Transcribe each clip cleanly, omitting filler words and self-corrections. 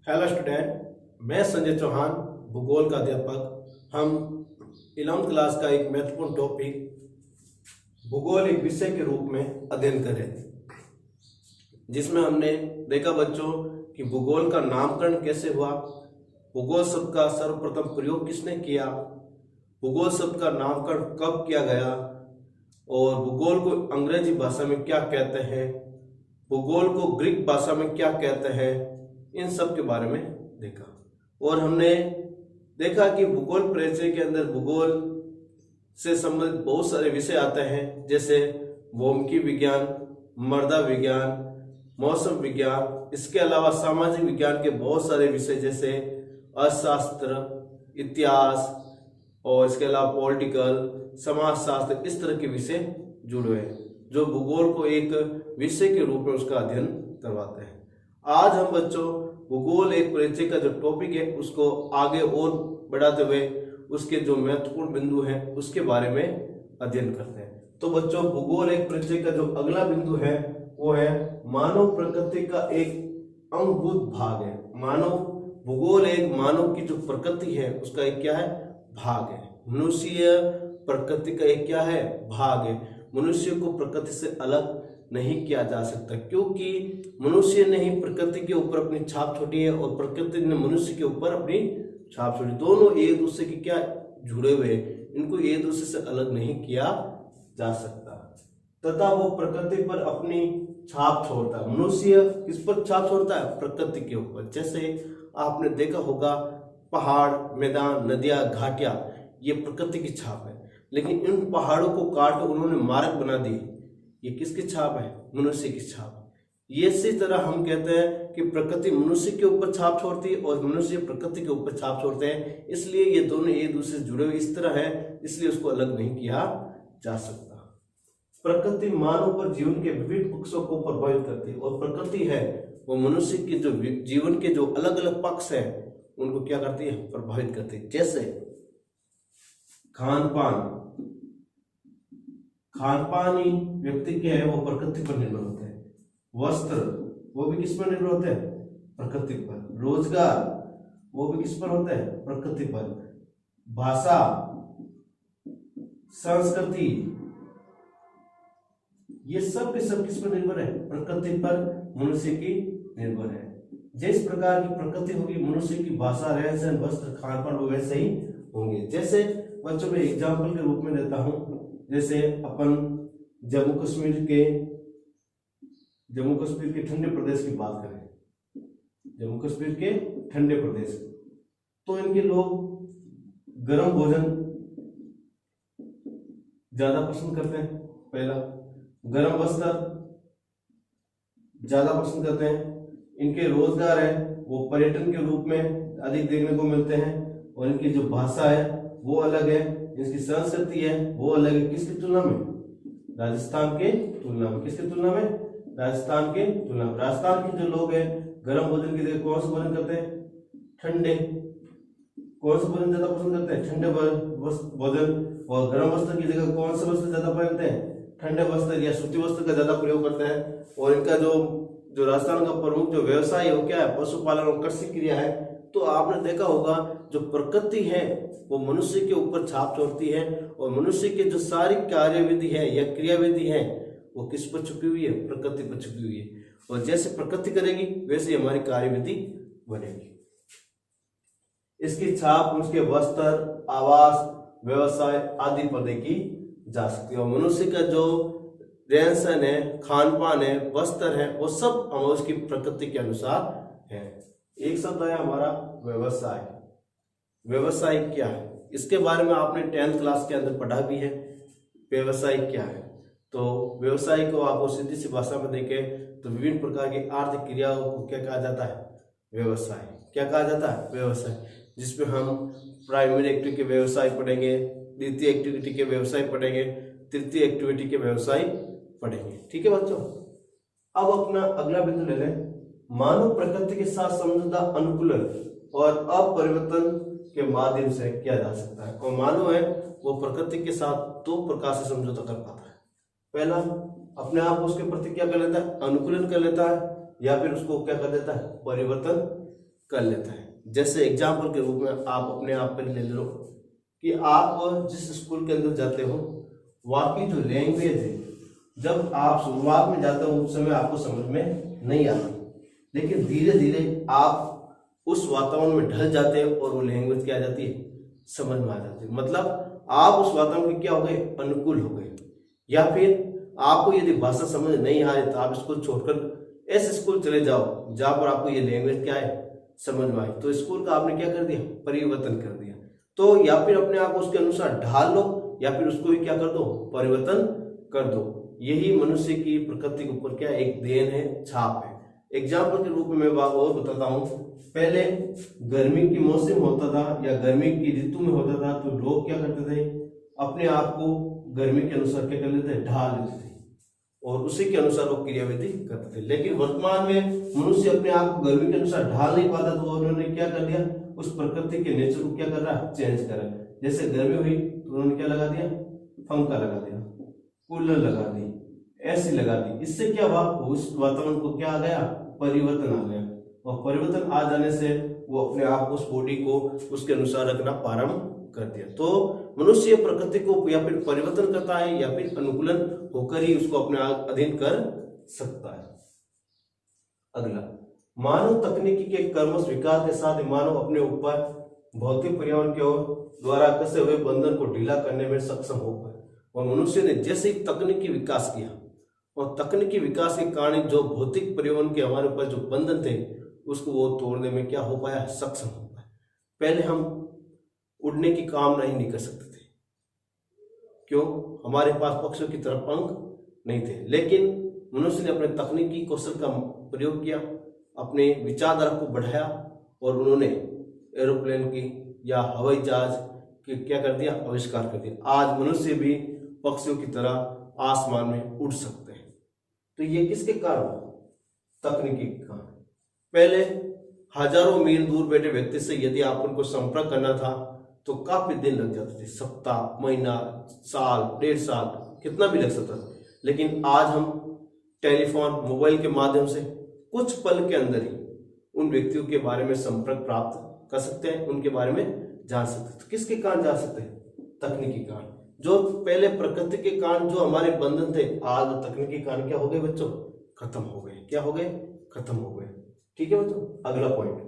Hello student, मैं संजय चौहान, भूगोल का अध्यापक। हम 11वीं क्लास का एक महत्वपूर्ण टॉपिक भूगोल एक विषय के रूप में अध्ययन कर रहे थे, जिसमें हमने देखा बच्चों कि भूगोल का नामकरण कैसे हुआ, भूगोल शब्द का सर्वप्रथम प्रयोग किसने किया, भूगोल शब्द का नामकरण कब किया गया और भूगोल को अंग्रेजी भाषा में क्या कहते हैं, भूगोल को ग्रीक भाषा में क्या कहते हैं, इन सब के बारे में देखा। और हमने देखा कि भूगोल परिचय के अंदर भूगोल से संबंधित बहुत सारे विषय आते हैं, जैसे भौमिकी विज्ञान, मृदा विज्ञान, मौसम विज्ञान। इसके अलावा सामाजिक विज्ञान के बहुत सारे विषय जैसे अर्थशास्त्र, इतिहास और इसके अलावा पॉलिटिकल, समाजशास्त्र, इस तरह के विषय जुड़े हुए हैं जो भूगोल को एक विषय के रूप में उसका अध्ययन करवाते हैं। आज हम बच्चों भूगोल एक परिचय का जो टॉपिक है उसको आगे और बढ़ाते हुए उसके जो महत्वपूर्ण बिंदु हैं उसके बारे में अध्ययन करते हैं। तो बच्चों भूगोल एक परिचय का जो अगला बिंदु है वो है मानव प्रकृति का एक अंगभूत भाग है। मानव भूगोल एक मानव की जो प्रकृति है उसका एक क्या है, भाग है। मनुष्य प्रकृति का एक क्या है, भाग है। मनुष्य को प्रकृति से अलग नहीं किया जा सकता, क्योंकि मनुष्य ने ही प्रकृति के ऊपर अपनी छाप छोड़ी है और प्रकृति ने मनुष्य के ऊपर अपनी छाप छोड़ी। दोनों एक दूसरे के क्या जुड़े हुए हैं, इनको एक दूसरे से अलग नहीं किया जा सकता, तथा वो प्रकृति पर अपनी छाप छोड़ता है। मनुष्य किस पर छाप छोड़ता है, प्रकृति के ऊपर। जैसे आपने देखा होगा पहाड़, मैदान, नदियां, घाटियां, ये प्रकृति की छाप है, लेकिन इन पहाड़ों को काट उन्होंने मार्ग बना दी, ये किसकी छाप है, मनुष्य की छाप। ये इसी तरह हम कहते हैं कि प्रकृति मनुष्य के ऊपर छाप छोड़ती है और मनुष्य प्रकृति के ऊपर छाप छोड़ते हैं, इसलिए ये दोनों एक दूसरे से जुड़े हुए इस तरह है, इसलिए उसको अलग नहीं किया जा सकता। प्रकृति मानव पर जीवन के विभिन्न पक्षों को प्रभावित करती है और प्रकृति है वो मनुष्य के जो जीवन के जो अलग अलग पक्ष है उनको क्या करती है, प्रभावित करती है। जैसे खान पान, खान पान ही व्यक्ति के है वो प्रकृति पर निर्भर होते हैं। वस्त्र वो भी किस पर निर्भर होते हैं, प्रकृति पर। रोजगार वो भी किस पर होते हैं, प्रकृति पर। भाषा, संस्कृति, ये सब के सब किस पर निर्भर है, प्रकृति पर, मनुष्य की निर्भर है। जिस प्रकार की प्रकृति होगी मनुष्य की भाषा, रहन सहन, वस्त्र, खान पान वो वैसे ही होंगे। जैसे बच्चों में एग्जाम्पल के रूप में देता हूं, जैसे अपन जम्मू कश्मीर के ठंडे प्रदेश की बात करें, जम्मू कश्मीर के ठंडे प्रदेश, तो इनके लोग गर्म भोजन ज्यादा पसंद करते हैं। पहला, गर्म वस्त्र ज्यादा पसंद करते हैं। इनके रोजगार है वो पर्यटन के रूप में अधिक देखने को मिलते हैं और इनकी जो भाषा है वो अलग है, इसकी संस्कृति है वो अलग है। किसकी तुलना में, राजस्थान के तुलना में। किसकी तुलना में, राजस्थान के तुलना में। राजस्थान के जो लोग हैं गर्म भोजन की जगह कौन सा भोजन करते हैं, ठंडे। कौन सा भोजन ज्यादा पसंद करते हैं, ठंडे भोजन। और गर्म वस्त्र की जगह कौन से वस्त्र ज्यादा पहनते हैं, ठंडे वस्त्र या सूती वस्त्र का ज्यादा प्रयोग करते हैं। और इनका जो राजस्थान का प्रमुख जो व्यवसाय है वो क्या है, पशुपालन और कृषि क्रिया है। तो आपने देखा होगा जो प्रकृति है वो मनुष्य के ऊपर छाप छोड़ती है और मनुष्य के जो सारी कार्यविधि है या क्रियाविधि है वो किस पर छुपी हुई है, प्रकृति पर छुपी हुई है। और जैसे प्रकृति करेगी वैसे हमारी कार्यविधि बनेगी। इसकी छाप उसके वस्त्र, आवास, व्यवसाय आदि पर देखी जा सकती है। और मनुष्य का जो रहन सहन है, खान पान है, वस्त्र है, वो सब उसकी प्रकृति के अनुसार है। एक शब्द है हमारा व्यवसाय। व्यवसाय क्या है, इसके बारे में आपने 10th क्लास के अंदर पढ़ा भी है, व्यवसाय क्या है। तो व्यवसाय को आपको सीधी सी भाषा में देखें तो विभिन्न प्रकार की आर्थिक क्रियाओं को क्या कहा जाता है, व्यवसाय। क्या कहा जाता है, व्यवसाय। जिसमें हम प्राइमरी एक्टिविटी के व्यवसाय पढ़ेंगे, द्वितीय एक्टिविटी के व्यवसाय पढ़ेंगे, तृतीय एक्टिविटी के व्यवसाय पढ़ेंगे। ठीक है बच्चों। अब अपना अगला बिंदु ले लें, मानव प्रकृति के साथ समझौता अनुकूलन और अपरिवर्तन के माध्यम से किया जा सकता है। और मानव है वो प्रकृति के साथ दो प्रकार से समझौता कर पाता है। पहला, अपने आप उसके प्रति क्या कर लेता है, अनुकूलन कर लेता है, या फिर उसको क्या कर देता है, परिवर्तन कर लेता है। जैसे एग्जाम्पल के रूप में आप अपने आप पर ले लो कि आप जिस स्कूल के अंदर जाते हो वहाँ की जो लैंग्वेज है, जब आप शुरुआत में जाते हो उस समय आपको समझ में नहीं आती, लेकिन धीरे धीरे आप उस वातावरण में ढल जाते हैं और वो लैंग्वेज क्या आ जाती है, समझ में आ जाती है। मतलब आप उस वातावरण के क्या हो गए, अनुकूल हो गए। या फिर आपको यदि भाषा समझ नहीं आ रही तो आप स्कूल छोड़कर ऐसे स्कूल चले जाओ जहाँ पर आपको ये लैंग्वेज क्या है, समझ में आए। तो स्कूल का आपने क्या कर दिया, परिवर्तन कर दिया। तो या फिर अपने आप को उसके अनुसार ढाल लो या फिर उसको भी क्या कर दो, परिवर्तन कर दो। यही मनुष्य की प्रकृति के ऊपर क्या एक देन है, छाप है। एग्जाम्पल के रूप में मैं बात और बताता हूँ। पहले गर्मी की मौसम होता था या गर्मी की ऋतु में होता था तो लोग क्या करते थे, अपने आप को गर्मी के अनुसार क्या कर लेते थे, ढाल लेते थे और उसी के अनुसार वो क्रियाविधि करते थे। लेकिन वर्तमान में मनुष्य अपने आप को गर्मी के अनुसार ढाल नहीं पाता तो उन्होंने क्या कर दिया, उस प्रकृति के नेचर को क्या कर रहा है, चेंज कर रहा है। जैसे गर्मी हुई तो उन्होंने क्या लगा दिया, पंखा लगा दिया, कूलर लगा दी, एसी लगा दी। इससे क्या हुआ, उस वातावरण को क्या आ गया, परिवर्तन आ गया। और परिवर्तन आ जाने से वो अपने आप को, उस बॉडी को उसके अनुसार रखना प्रारंभ कर दिया। तो मनुष्य प्रकृति को या फिर परिवर्तन करता है या फिर अनुकूलन होकर ही उसको अपने अधीन कर सकता है। अगला, मानव तकनीकी के क्रमश विकास के साथ मानव अपने ऊपर भौतिक पर्यावरण के ओर द्वारा कसे हुए बंधन को ढीला करने में सक्षम हो पाए। और मनुष्य ने जैसे ही तकनीकी विकास किया और तकनीकी विकास के कारण जो भौतिक पर्यावरण के हमारे ऊपर जो बंधन थे उसको वो तोड़ने में क्या हो पाया, सक्षम हो पाया। पहले हम उड़ने की कामना ही नहीं कर सकते थे, क्यों, हमारे पास पक्षियों की तरह पंख नहीं थे। लेकिन मनुष्य ने अपने तकनीकी कौशल का प्रयोग किया, अपने विचारधारा को बढ़ाया और उन्होंने एरोप्लेन की या हवाई जहाज की क्या कर दिया, आविष्कार कर दिया। आज मनुष्य भी पक्षियों की तरह आसमान में उड़ सकते हैं। तो ये किसके कारण, तकनीकी के कारण। पहले हजारों मील दूर बैठे व्यक्ति से यदि आप उनको संपर्क करना था तो काफी दिन लग जाते थे, सप्ताह, महीना, साल, 1.5 साल, कितना भी लग सकता था। लेकिन आज हम टेलीफोन, मोबाइल के माध्यम से कुछ पल के अंदर ही उन व्यक्तियों के बारे में संपर्क प्राप्त कर सकते हैं, उनके बारे में जान सकते हैं। तो किसके कारण जान सकते हैं, तकनीकी कारण। जो पहले प्रकृति के कारण जो हमारे बंधन थे, आज तकनीकी कारण क्या हो गए बच्चों, खत्म हो गए। क्या हो गए, खत्म हो गए। ठीक है बच्चों, अगला पॉइंट,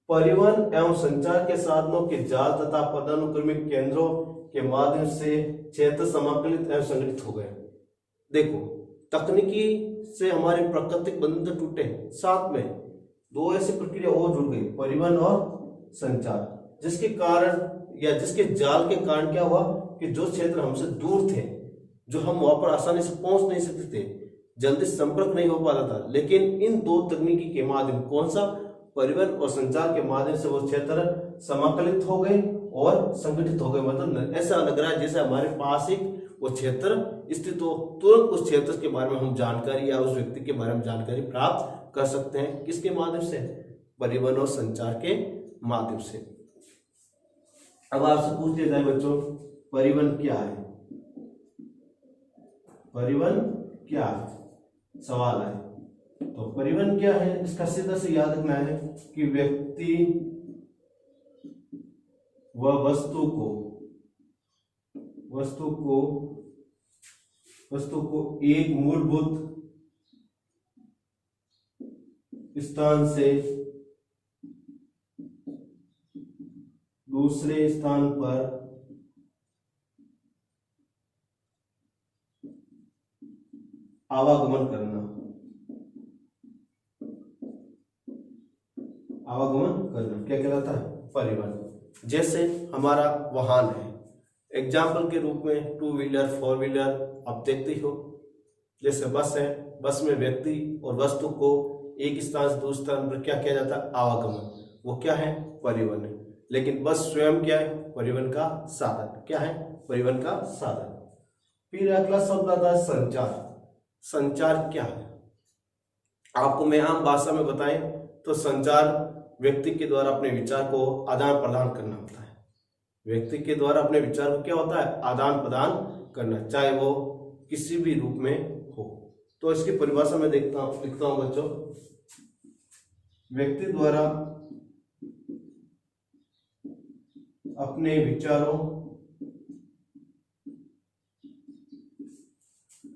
परिवहन एवं संचार के साधनों के जाल तथा पदानुक्रमिक केंद्रों के माध्यम से क्षेत्र समाकलित एवं संगठित हो गए। देखो, तकनीकी से हमारे प्राकृतिक बंधन टूटे, साथ में दो ऐसी प्रक्रिया और जुड़ गई, परिवहन और संचार, जिसके कारण या जिसके जाल के कारण क्या हुआ कि जो क्षेत्र हमसे दूर थे, जो हम वहां पर आसानी से पहुंच नहीं सकते थे, जल्दी संपर्क नहीं हो पाता था, लेकिन इन दो तकनीकी के माध्यम, कौन सा, परिवहन और संचार के माध्यम से वो क्षेत्र समाकलित हो गए और संगठित हो गए। मतलब ऐसा लग रहा है जैसे हमारे पास एक वो क्षेत्र स्थित हो, तुरंत उस क्षेत्र के बारे में हम जानकारी या उस व्यक्ति के बारे में जानकारी प्राप्त कर सकते हैं। किसके माध्यम से, परिवहन और संचार के माध्यम से। अब आपसे पूछ लिया जाए बच्चों, परिवहन क्या है, परिवहन क्या है, सवाल है। तो परिवहन क्या है, इसका सीधा से याद रखना है कि व्यक्ति व वस्तु को एक मूलभूत स्थान से दूसरे स्थान पर आवागमन करना, क्या कहलाता है, परिवहन। जैसे हमारा वाहन है, एग्जाम्पल के रूप में 2 व्हीलर, 4 व्हीलर आप देखते हो। जैसे बस है, बस में व्यक्ति और वस्तु को एक स्थान से दूसरे स्थान पर क्या किया जाता है, आवागमन, वो क्या है, परिवहन है। लेकिन बस स्वयं क्या है, परिवहन का साधन। क्या है, परिवहन का साधन। फिर अगला शब्द आता है संचार। संचार क्या है, आपको मैं आम भाषा में बताएं तो संचार व्यक्ति के द्वारा अपने विचार को आदान प्रदान करना होता है। व्यक्ति के द्वारा अपने विचार को क्या होता है, आदान प्रदान करना, चाहे वो किसी भी रूप में हो। तो इसकी परिभाषा में लिखता हूं बच्चों, व्यक्ति द्वारा अपने विचारों,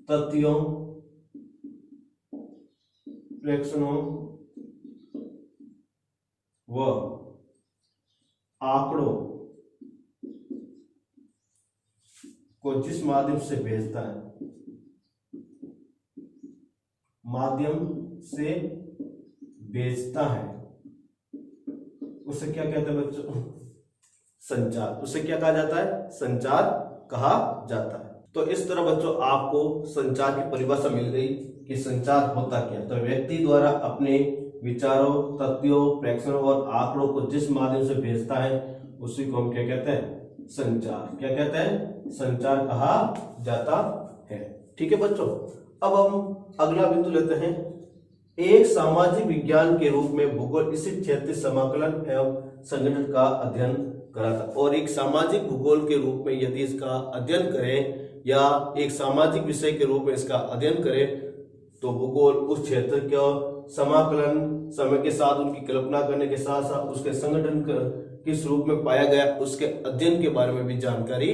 तथ्यों, प्रेक्षणों व आंकड़ों को जिस माध्यम से भेजता है, उसे क्या कहते हैं बच्चों? संचार। उसे क्या कहा जाता है? संचार कहा जाता है। तो इस तरह बच्चों आपको संचार की परिभाषा मिल गई कि संचार होता क्या। तो व्यक्ति द्वारा अपने विचारों, तथ्यों, प्रेक्षणों और आंकड़ों को जिस माध्यम से भेजता है उसी को हम क्या कहते हैं? संचार। क्या कहते हैं? संचार कहा जाता है। ठीक है बच्चों, अब हम अगला बिंदु लेते हैं। एक सामाजिक विज्ञान के रूप में भूगोल इसी क्षेत्रीय समाकलन एवं संगठन का अध्ययन कराता। और एक सामाजिक भूगोल के रूप में यदि इसका अध्ययन करें या एक सामाजिक विषय के रूप में इसका अध्ययन करें तो भूगोल उस क्षेत्र का समाकलन, समय के साथ उनकी कल्पना करने के साथ साथ उसके संगठन किस रूप में पाया गया उसके अध्ययन के बारे में भी जानकारी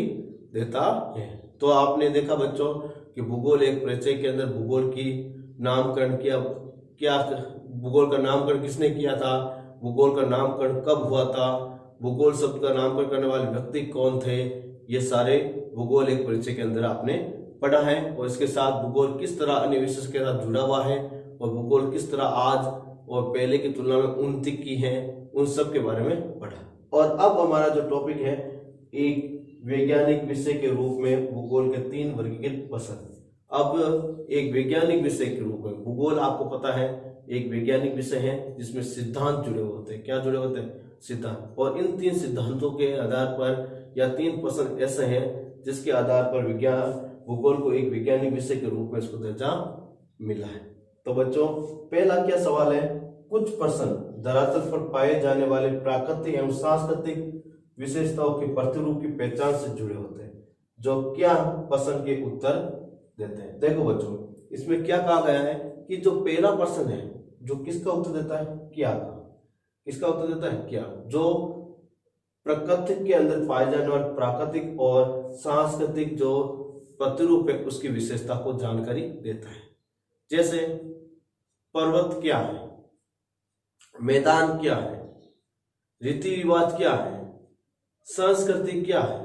देता है। तो आपने देखा बच्चों कि भूगोल एक परिचय के अंदर भूगोल की नामकरण किया, क्या भूगोल का नामकरण किसने किया था, भूगोल का नामकरण कब हुआ था, भूगोल शब्द का नामकरण करने वाले व्यक्ति कौन थे, ये सारे भूगोल एक परिचय के अंदर आपने पढ़ा है। और इसके साथ भूगोल किस तरह अन्य विषय के साथ जुड़ा हुआ है और भूगोल किस तरह आज और पहले की तुलना में उन्नति की है, उन सब के बारे में पढ़ा। और अब हमारा जो टॉपिक है, एक वैज्ञानिक विषय के रूप में भूगोल के 3 वर्गीकृत पसंद। अब एक वैज्ञानिक विषय के रूप में भूगोल आपको पता है एक वैज्ञानिक विषय है जिसमें सिद्धांत जुड़े होते हैं। क्या जुड़े होते हैं? सिद्धांत। और इन 3 सिद्धांतों के आधार पर या 3 पसंद ऐसे हैं जिसके आधार पर विज्ञान भूगोल को एक वैज्ञानिक विषय के रूप में इसको दर्जा मिला है। तो बच्चों पहला क्या सवाल है? कुछ प्रश्न धरातल पर पाए जाने वाले प्राकृतिक एवं सांस्कृतिक विशेषताओं के प्रतिरूप की पहचान से जुड़े होते हैं, जो क्या प्रश्न के उत्तर देते हैं। देखो बच्चों इसमें क्या कहा गया है कि जो पहला प्रश्न है जो किसका उत्तर देता है? क्या का। किसका उत्तर देता है? क्या। जो प्रकृति के अंदर पाए जाने वाले प्राकृतिक और सांस्कृतिक जो प्रतिरूप है उसकी विशेषता को जानकारी देता है। जैसे पर्वत क्या है, मैदान क्या है, रीति रिवाज क्या है, संस्कृति क्या है।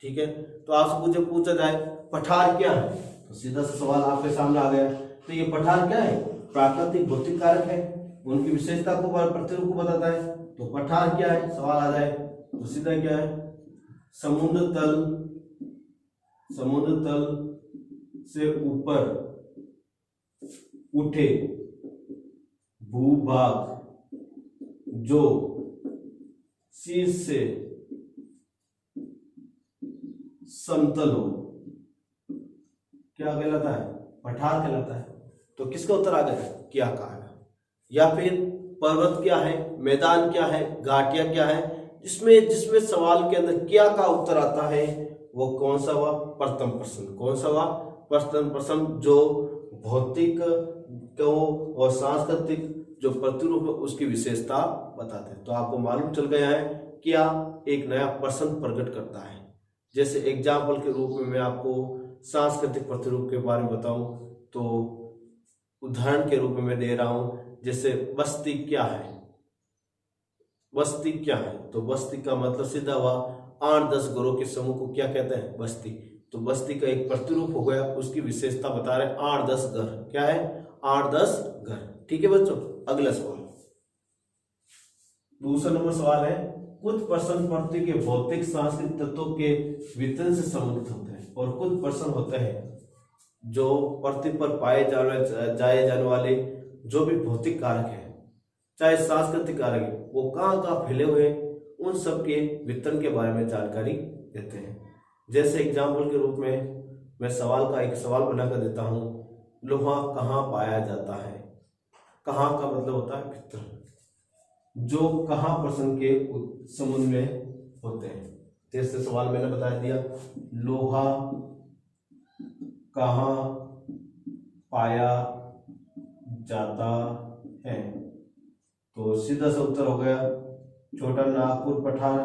ठीक है, तो आपसे मुझे पूछा जाए पठार क्या है तो सीधा सा सवाल आपके सामने आ गया। तो ये पठार क्या है? प्राकृतिक भौतिक कारक है, उनकी विशेषता को प्रतिरूप को बताता है। तो पठार क्या है सवाल आ जाए तो सीधा क्या है? समुद्र तल से ऊपर उठे भूभाग जो शीर्ष से समतल हो, क्या कहलाता है? पठार कहलाता है। तो किसका उत्तर आ गया? क्या कहा। या फिर पर्वत क्या है, मैदान क्या है, घाटियां क्या है, जिसमें सवाल के अंदर क्या का उत्तर आता है वो कौन सा हुआ? प्रथम प्रश्न। कौन सा हुआ? प्रथम प्रश्न, जो भौतिक को और सांस्कृतिक जो प्रतिरूप है उसकी विशेषता बताते हैं। तो आपको मालूम चल गया है क्या एक नया प्रश्न प्रकट करता है। जैसे एग्जाम्पल के रूप में मैं आपको सांस्कृतिक प्रतिरूप के बारे में बताऊं तो उदाहरण के रूप में मैं दे रहा हूं। जैसे बस्ती क्या है? बस्ती क्या है? तो बस्ती का मतलब सीधा हुआ 8-10 घरों के समूह को क्या कहते हैं? बस्ती। तो बस्ती का एक प्रतिरूप हो गया, उसकी विशेषता बता रहे 8-10 घर। क्या है? 8-10 घर। ठीक है बच्चों, अगला सवाल। दूसरा नंबर सवाल है कुछ प्रश्न पृथ्वी के भौतिक सांस्कृतिक तत्वों के वितरण से संबंधित होते हैं और कुछ प्रश्न होते हैं जो पृथ्वी पर पाए जाने वाले जो भी भौतिक कारक है चाहे सांस्कृतिक कारक है वो कहाँ कहाँ फैले हुए हैं उन सब के वितरण के बारे में जानकारी देते हैं। जैसे एग्जाम्पल के रूप में मैं एक सवाल बनाकर देता हूँ, लोहा कहाँ पाया जाता है? कहाँ का मतलब होता है वितरण, जो कहाँ प्रश्न के संबंध में होते हैं। जैसे सवाल मैंने बता दिया, लोहा कहाँ पाया जाता है, तो सीधा सा उत्तर हो गया छोटा नागपुर पठार,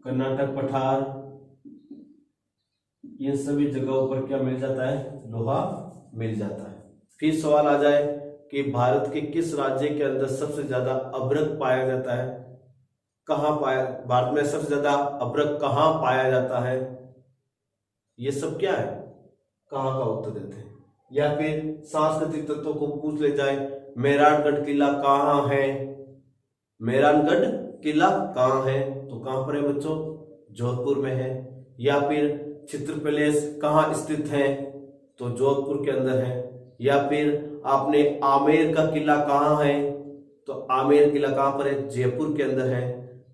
कर्नाटक पठार, इन सभी जगहों पर क्या मिल जाता है, लोहा मिल जाता है। फिर सवाल आ जाए कि भारत के किस राज्य के अंदर सबसे ज्यादा अभ्रक पाया जाता है, कहाँ पाया, भारत में सबसे ज्यादा अभ्रक कहाँ पाया जाता है, ये सब क्या है, कहाँ का उत्तर देते हैं। या फिर सांस्कृतिक तत्वों को पूछ ले जाए, मेहरानगढ़ किला कहाँ है, मेहरानगढ़ किला कहाँ है, तो कहाँ पर है बच्चों, जोधपुर में है। या फिर चित्र पैलेस कहाँ स्थित है, तो जोधपुर के अंदर है। या फिर आपने आमेर का किला कहाँ है, तो आमेर किला कहाँ पर है, जयपुर के अंदर है।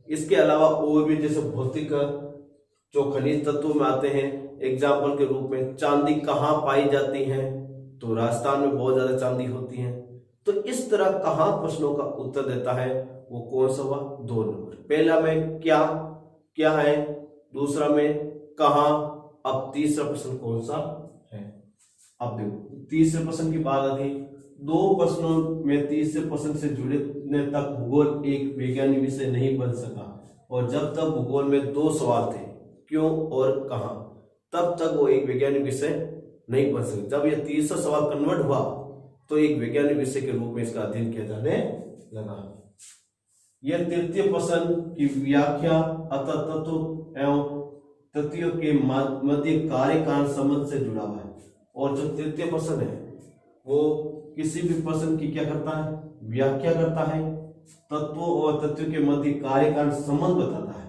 इसके अलावा और भी जैसे भौतिक जो खनिज तत्वों में आते हैं, एग्जाम्पल के रूप में चांदी कहाँ पाई जाती है, तो राजस्थान में बहुत ज्यादा चांदी होती है। तो इस तरह कहाँ प्रश्नों का उत्तर देता है, वो कौन सा हुआ, 2 नंबर। पहला में क्या क्या है, दूसरा में कहाँ, अब तीसरा प्रश्न कौन सा है। अब देखो तीसरे प्रश्न की बात आती, 2 प्रश्नों में तीसरे प्रश्न से जुड़ने तक भूगोल एक वैज्ञानिक विषय नहीं बन सका, और जब तक भूगोल में 2 सवाल थे, क्यों और कहाँ, तब तक वो एक वैज्ञानिक विषय नहीं बन सका। जब यह तीसरा सवाल कन्वर्ट हुआ तो एक वैज्ञानिक विषय के रूप में इसका अध्ययन किया जाने लगा। यह तृतीय प्रश्न की व्याख्या अतः तत्व एवं तत्वों के मध्य कार्य कारण संबंध से जुड़ा हुआ है। और जो तृतीय प्रश्न है वो किसी भी प्रश्न की क्या करता है, व्याख्या करता है, तत्वों और तत्वों के मध्य कार्य कारण संबंध बताता है।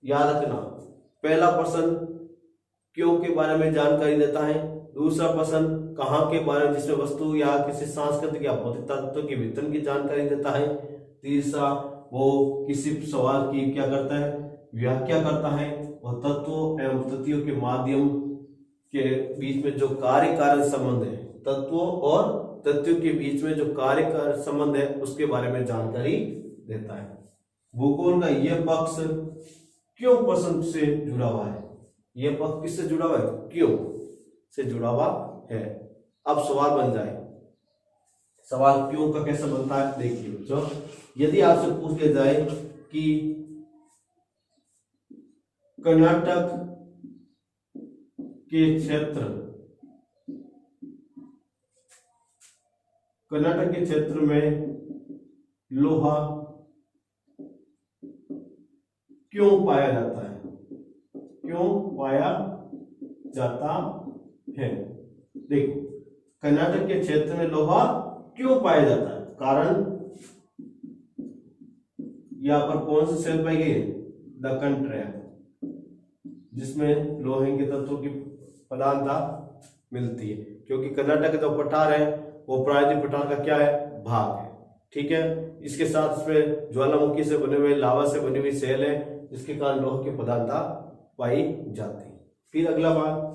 याद रखना, पहला प्रश्न क्यों के बारे में जानकारी देता है, दूसरा प्रश्न कहाँ के बारे में जिसमें वस्तु या किसी सांस्कृतिक या भौतिक तत्व के वितरण की जानकारी देता है, तीसरा वो किसी सवाल की क्या करता है, व्याख्या करता है, और तत्वों एवं तत्वों के माध्यम के बीच में जो कार्य कारण संबंध है, तत्वों और तत्वों के बीच में जो कार्य कारण संबंध है उसके बारे में जानकारी देता है। भूगोल का यह पक्ष क्यों प्रश्न से जुड़ा हुआ है, यह पक्ष किससे जुड़ा हुआ है, क्यों से जुड़ा हुआ है। अब सवाल बन जाए, सवाल क्यों का कैसे बनता है, देखिए बच्चों, यदि आपसे पूछ लिया जाए कि कर्नाटक के क्षेत्र में लोहा क्यों पाया जाता है, क्यों पाया जाता है। देखो कर्नाटक के क्षेत्र में लोहा क्यों पाया जाता है, कारण यहां पर कौन सी सेल पाई गई, दक्कन ट्रैप, जिसमें लोहे के तत्वों की प्रधानता मिलती है। क्योंकि कर्नाटक का जो पठार है वो प्रायद्वीप पठार का क्या है, भाग है, ठीक है। इसके साथ इसमें ज्वालामुखी से बने हुए, लावा से बनी हुई सेल है, जिसके कारण लोहे की प्रधानता पाई जाती है। फिर अगला बात,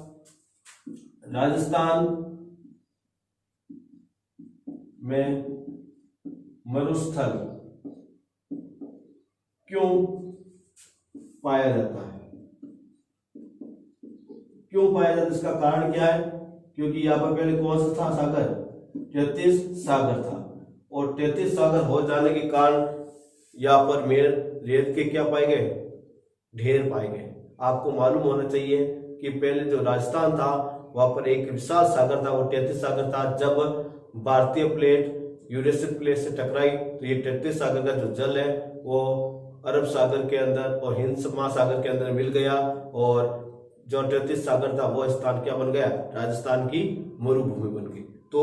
राजस्थान में मरुस्थल क्यों पाया जाता है, क्यों पाया जाता है, इसका कारण क्या है, क्योंकि यहाँ पर पहले कौन सा था सागर, 33 सागर था, और 33 सागर हो जाने के कारण यहाँ पर रेत के क्या पाए गए, ढेर पाए गए। आपको मालूम होना चाहिए कि पहले जो राजस्थान था वहां पर एक विशाल सागर था, वो 33 सागर था। जब भारतीय प्लेट यूरेशियन प्लेट से टकराई तो ये 33 सागर का जो जल है वो अरब सागर के अंदर और हिंद महासागर के अंदर मिल गया, और जो 33 सागर था वो स्थान क्या बन गया, राजस्थान की मरुभूमि बन गई। तो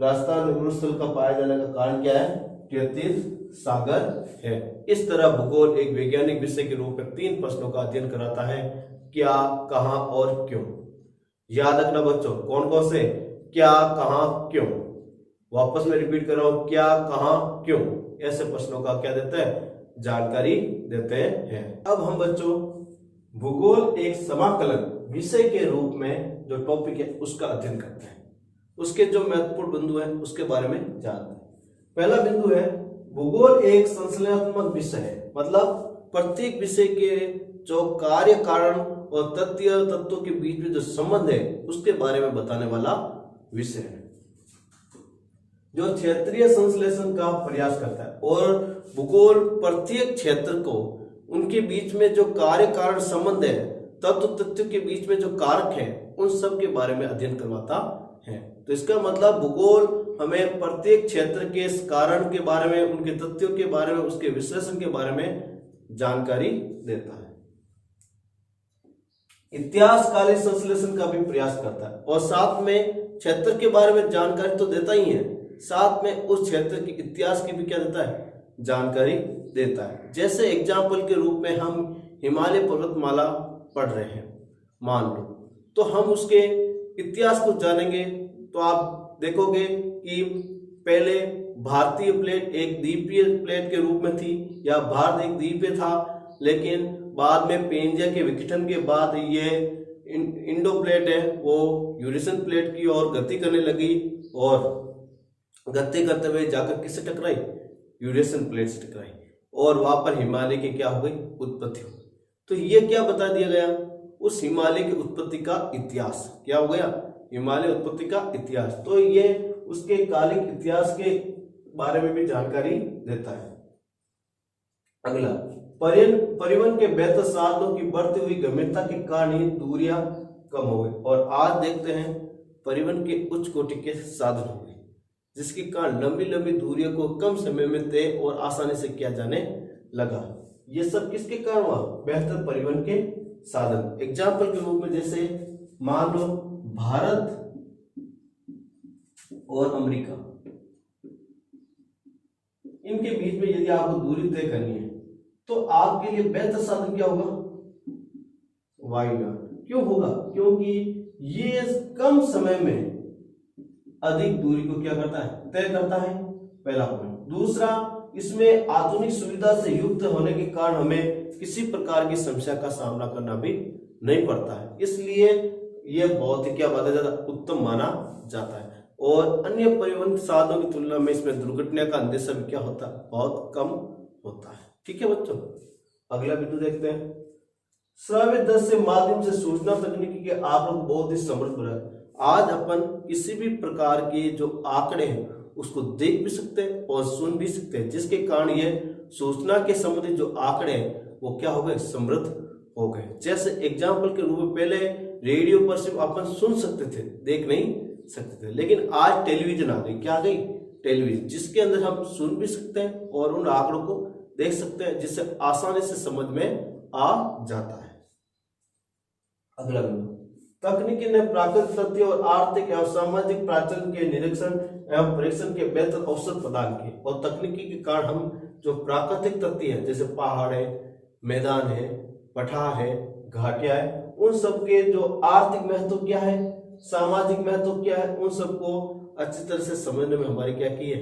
राजस्थान में मरुस्थल का पाया जाने का कारण क्या है, 33 सागर है। इस तरह भूगोल एक वैज्ञानिक विषय के रूप में 3 प्रश्नों का अध्ययन कराता है, क्या, कहां और क्यों। याद रखना बच्चों, कौन कौन से, क्या, कहां, क्यों। वापस में रिपीट कर रहा हूं, क्या, कहां, क्यों, ऐसे प्रश्नों का क्या देते हैं, जानकारी देते हैं। अब हम बच्चों भूगोल एक समाकलन विषय के रूप में जो टॉपिक है उसका अध्ययन करते हैं, उसके जो महत्वपूर्ण बिंदु है उसके बारे में जानते हैं। पहला बिंदु है, भूगोल एक संश्लेषणात्मक विषय है, मतलब प्रत्येक विषय के जो कार्य कारण और तत्वों के बीच में जो संबंध है उसके बारे में बताने वाला विषय है। जो क्षेत्रीय संश्लेषण का प्रयास करता है, और भूगोल प्रत्येक क्षेत्र को उनके बीच में जो कार्य कारण संबंध है, तत्व तथ्य के बीच में जो कारक है, उन सब के बारे में अध्ययन करवाता है। तो इसका मतलब भूगोल हमें प्रत्येक क्षेत्र के कारण के बारे में, उनके तथ्यों के बारे में, उसके विश्लेषण के बारे में जानकारी देता है। इतिहासकालीन संश्लेषण का भी प्रयास करता है, और साथ में क्षेत्र के बारे में जानकारी तो देता ही है, साथ में उस क्षेत्र के इतिहास की भी क्या देता है, जानकारी देता है। जैसे एग्जाम्पल के रूप में हम हिमालय पर्वतमाला पढ़ रहे हैं मान लो, तो हम उसके इतिहास को जानेंगे तो आप देखोगे कि पहले भारतीय प्लेट एक द्वीपीय प्लेट के रूप में थी, या भारत एक द्वीप था, लेकिन बाद में पेंजिया के विघटन के बाद ये इंडो प्लेट है वो यूरेशियन प्लेट की ओर गति करने लगी, और गति करते हुए जाकर किससे टकराई, यूरेशियन प्लेट से टकराई, और वहां पर हिमालय की क्या हो गई, उत्पत्ति हो गई। तो ये क्या बता दिया गया, उस हिमालय की उत्पत्ति का इतिहास क्या हो गया, हिमालय उत्पत्ति का इतिहास। तो ये उसके कालिक इतिहास के बारे में भी जानकारी देता है। अगला, परिवहन के बेहतर साधनों की बढ़ती हुई गंभीरता के कारण ही दूरियां कम हो गई, और आज देखते हैं परिवहन के उच्च कोटि के साधन हो गए, जिसके कारण लंबी लंबी दूरियों को कम समय में तय और आसानी से किया जाने लगा। ये सब किसके कारण हुआ, बेहतर परिवहन के साधन। एग्जाम्पल के रूप में जैसे मान लो भारत और अमेरिका, इनके बीच में यदि आपको दूरी तय करनी है तो आपके लिए बेहतर साधन क्या होगा, वायुयान। क्यों होगा, क्योंकि ये कम समय में अधिक दूरी को क्या करता है, तय करता है, पहला पॉइंट। दूसरा, इसमें आधुनिक सुविधा से युक्त होने के कारण हमें किसी प्रकार की समस्या का सामना करना भी नहीं पड़ता है, इसलिए यह बहुत ही क्या माना जाता है, उत्तम माना जाता है। और अन्य परिवहन साधनों की तुलना में इसमें दुर्घटना का अंदेशा भी क्या होता है, बहुत कम होता है। ठीक है बच्चों, अगला बिंदु देखते हैं। श्रव्य दृश्य माध्यम से सूचना तकनीकी के आंकड़ों बहुत ही समृद्ध है। आज अपन किसी भी प्रकार के जो आंकड़े हैं उसको देख भी सकते हैं और सुन भी सकते हैं, जिसके कारण ये सूचना के संबंधित जो आंकड़े हैं वो क्या हो गए, समृद्ध हो गए। जैसे एग्जाम्पल के रूप में पहले रेडियो पर सिर्फ अपन सुन सकते थे, देख नहीं सकते थे, लेकिन आज टेलीविजन आ गई। क्या आ गई, टेलीविजन, जिसके अंदर हम सुन भी सकते हैं और उन आंकड़ों को देख सकते हैं, जिससे आसानी से समझ में आ जाता है। अगला बिंदु, तकनीकी ने प्राकृतिक तथ्य और आर्थिक एवं सामाजिक प्राचलन के निरीक्षण एवं परीक्षण के बेहतर अवसर प्रदान किए, और तकनीकी के कारण हम जो प्राकृतिक तथ्य है, जैसे पहाड़ है, मैदान है, पठार है, घाटियां है, उन सब के जो आर्थिक महत्व क्या है, सामाजिक महत्व क्या है, उन सबको अच्छी तरह से समझने में हमारी क्या की है,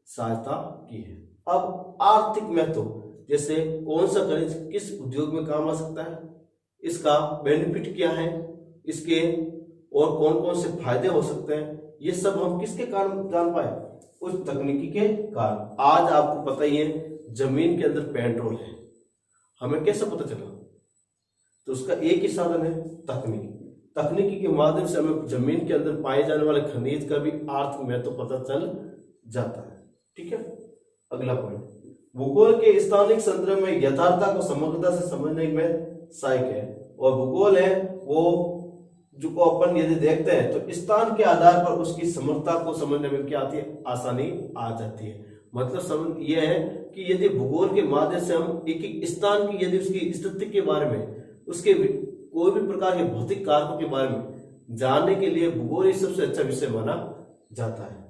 सहायता की है। अब आर्थिक महत्व, जैसे कौन सा खनिज किस उद्योग में काम आ सकता है, इसका बेनिफिट क्या है, इसके और कौन कौन से फायदे हो सकते हैं, ये सब हम किसके कारण जान पाए, उस तकनीकी के कारण। आज आपको पता ही है जमीन के अंदर पेट्रोल है, हमें कैसे पता चला, तो उसका एक ही साधन है, तकनीकी। तकनीकी के माध्यम से हमें जमीन के अंदर पाए जाने वाले खनिज का भी आर्थिक महत्व पता चल जाता है। ठीक है, अगला पॉइंट, भूगोल के स्थानिक संदर्भ में यथार्थता को समग्रता से समझने में सहायक है, और भूगोल है वो जो को अपन यदि देखते हैं तो स्थान के आधार पर उसकी समग्रता को समझने में क्या आती है, आसानी आ जाती है। मतलब समझ यह है कि यदि भूगोल के माध्यम से हम एक एक स्थान की यदि उसकी स्थिति के बारे में, उसके कोई भी प्रकार के भौतिक कारकों के बारे में जानने के लिए भूगोल ही सबसे अच्छा विषय माना जाता है।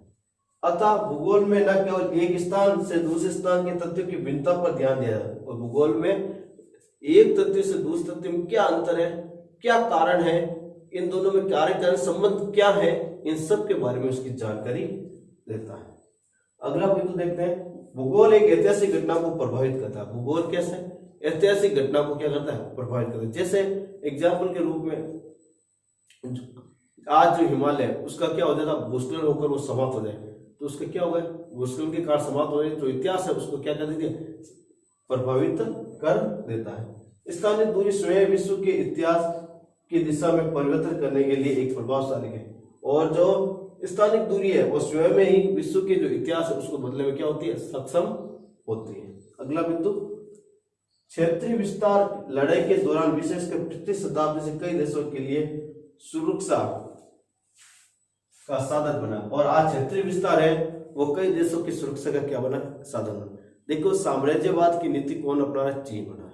अतः भूगोल में न केवल एक स्थान से दूसरे स्थान के तथ्यों की भिन्नता पर ध्यान दिया जाता है, और भूगोल में एक तथ्य से दूसरे तथ्य में क्या अंतर है, क्या कारण है, इन दोनों में कार्य कारण संबंध क्या है, इन सब के बारे में उसकी जानकारी देता है। अगला बिंदु देखते हैं, भूगोल एक ऐतिहासिक घटना को प्रभावित करता है। भूगोल कैसे ऐतिहासिक घटना को क्या करता है, प्रभावित करता है। जैसे एग्जाम्पल के रूप में आज जो हिमालय है उसका क्या हो जाता है, भूस्खलन होकर वो समाप्त हो जाए, तो उसका क्या होगा, भूस्खलन के कारण समाप्त हो जाए, जो इतिहास है उसको क्या कर देती है, प्रभावित कर देता है। स्थानीय दूरी स्वयं विश्व के इतिहास की दिशा में परिवर्तन करने के लिए एक प्रभावशाली है, और जो स्थानिक दूरी है वो स्वयं में ही विश्व के जो इतिहास है उसको बदलने में क्या होती है, सक्षम होती है। अगला बिंदु, क्षेत्रीय विस्तार लड़ाई के दौरान विशेषकर 25 शताब्दी से कई देशों के लिए सुरक्षा का साधन बना, और आज क्षेत्रीय विस्तार है वो कई देशों की सुरक्षा का क्या बना, साधन बना। देखो साम्राज्यवाद की नीति कौन अपना रहा है, चीन बना है,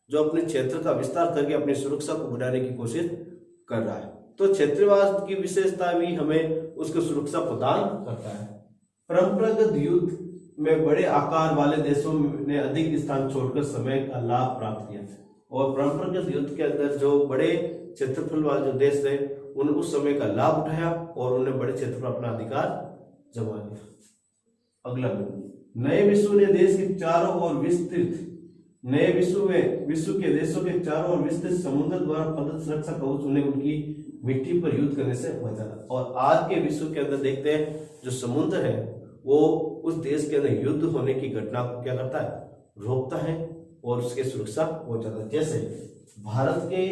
जो अपने क्षेत्र का विस्तार करके अपनी सुरक्षा को बढ़ाने की कोशिश कर रहा है। तो क्षेत्रवाद की विशेषता भी हमें उसको सुरक्षा प्रदान करता है। परंपरागत युद्ध में बड़े आकार वाले देशों ने अधिक स्थान छोड़कर समय का लाभ प्राप्त किया, और परंपरागत युद्ध के अंदर जो बड़े क्षेत्रफल वाले जो देश थे उन्होंने उस समय का लाभ उठाया और उन्होंने बड़े क्षेत्र पर अपना अधिकार जमा लिया। अगला बिंदु, नए विश्व ने देश के चारों ओर विस्तृत नए विश्व के देशों के चारों ओर विस्तृत समुद्र द्वारा प्रदत्त सुरक्षा कवच उन्हें उनकी मिट्टी पर युद्ध करने से बचाना। और आज के विश्व के अंदर देखते हैं जो समुद्र है वो उस देश के अंदर युद्ध होने की घटना को क्या करता है, रोकता है और उसकी सुरक्षा हो जाता है। जैसे भारत के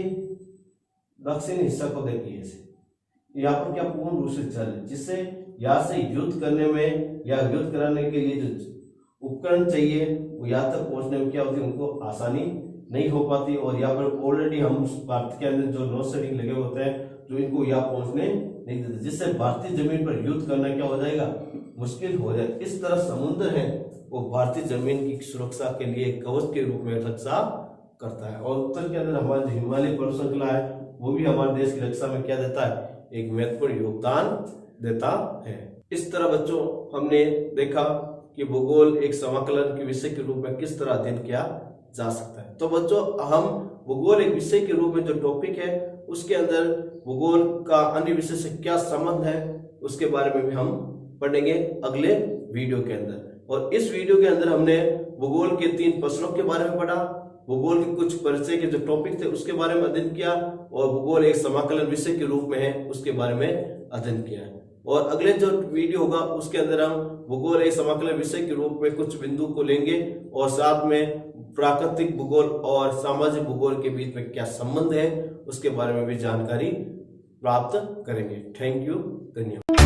दक्षिण हिस्सा को देखिए, यहाँ पर क्या पूर्ण रूप से चल है, जिससे यहाँ से युद्ध करने में या युद्ध कराने के लिए जो उपकरण चाहिए वो यहाँ तक पहुंचने में क्या होती है, उनको आसानी नहीं हो पाती। और यहाँ पर ऑलरेडी हम भारत के अंदर जो नौसैनिक लगे होते हैं जो इनको यहाँ पहुंचने नहीं देते, जिससे भारतीय जमीन पर युद्ध करना क्या हो जाएगा, मुश्किल हो जाए। इस तरह समुद्र है वो भारतीय जमीन की सुरक्षा के लिए कवच के रूप में रक्षा करता है। और उत्तर के अंदर हमारा जो हिमालय पर्वत श्रृंखला है वो भी हमारे देश की रक्षा में क्या देता है, एक महत्वपूर्ण योगदान देता है। इस तरह बच्चों हमने देखा कि भूगोल एक समाकलन के विषय के रूप में किस तरह अध्ययन किया जा सकता है। तो बच्चों हम भूगोल एक विषय के रूप में जो टॉपिक है उसके अंदर भूगोल का अन्य विषय से क्या संबंध है उसके बारे में भी हम पढ़ेंगे अगले वीडियो के अंदर। और इस वीडियो के अंदर हमने भूगोल के 3 प्रश्नों के बारे में पढ़ा, भूगोल के कुछ परिचय के जो टॉपिक थे उसके बारे में अध्ययन किया, और भूगोल एक समाकलन विषय के रूप में है उसके बारे में अध्ययन किया है। और अगले जो वीडियो होगा उसके अंदर हम भूगोल एक समाकलन विषय के रूप में कुछ बिंदु को लेंगे और साथ में प्राकृतिक भूगोल और सामाजिक भूगोल के बीच में क्या संबंध है उसके बारे में भी जानकारी प्राप्त करेंगे। थैंक यू, धन्यवाद।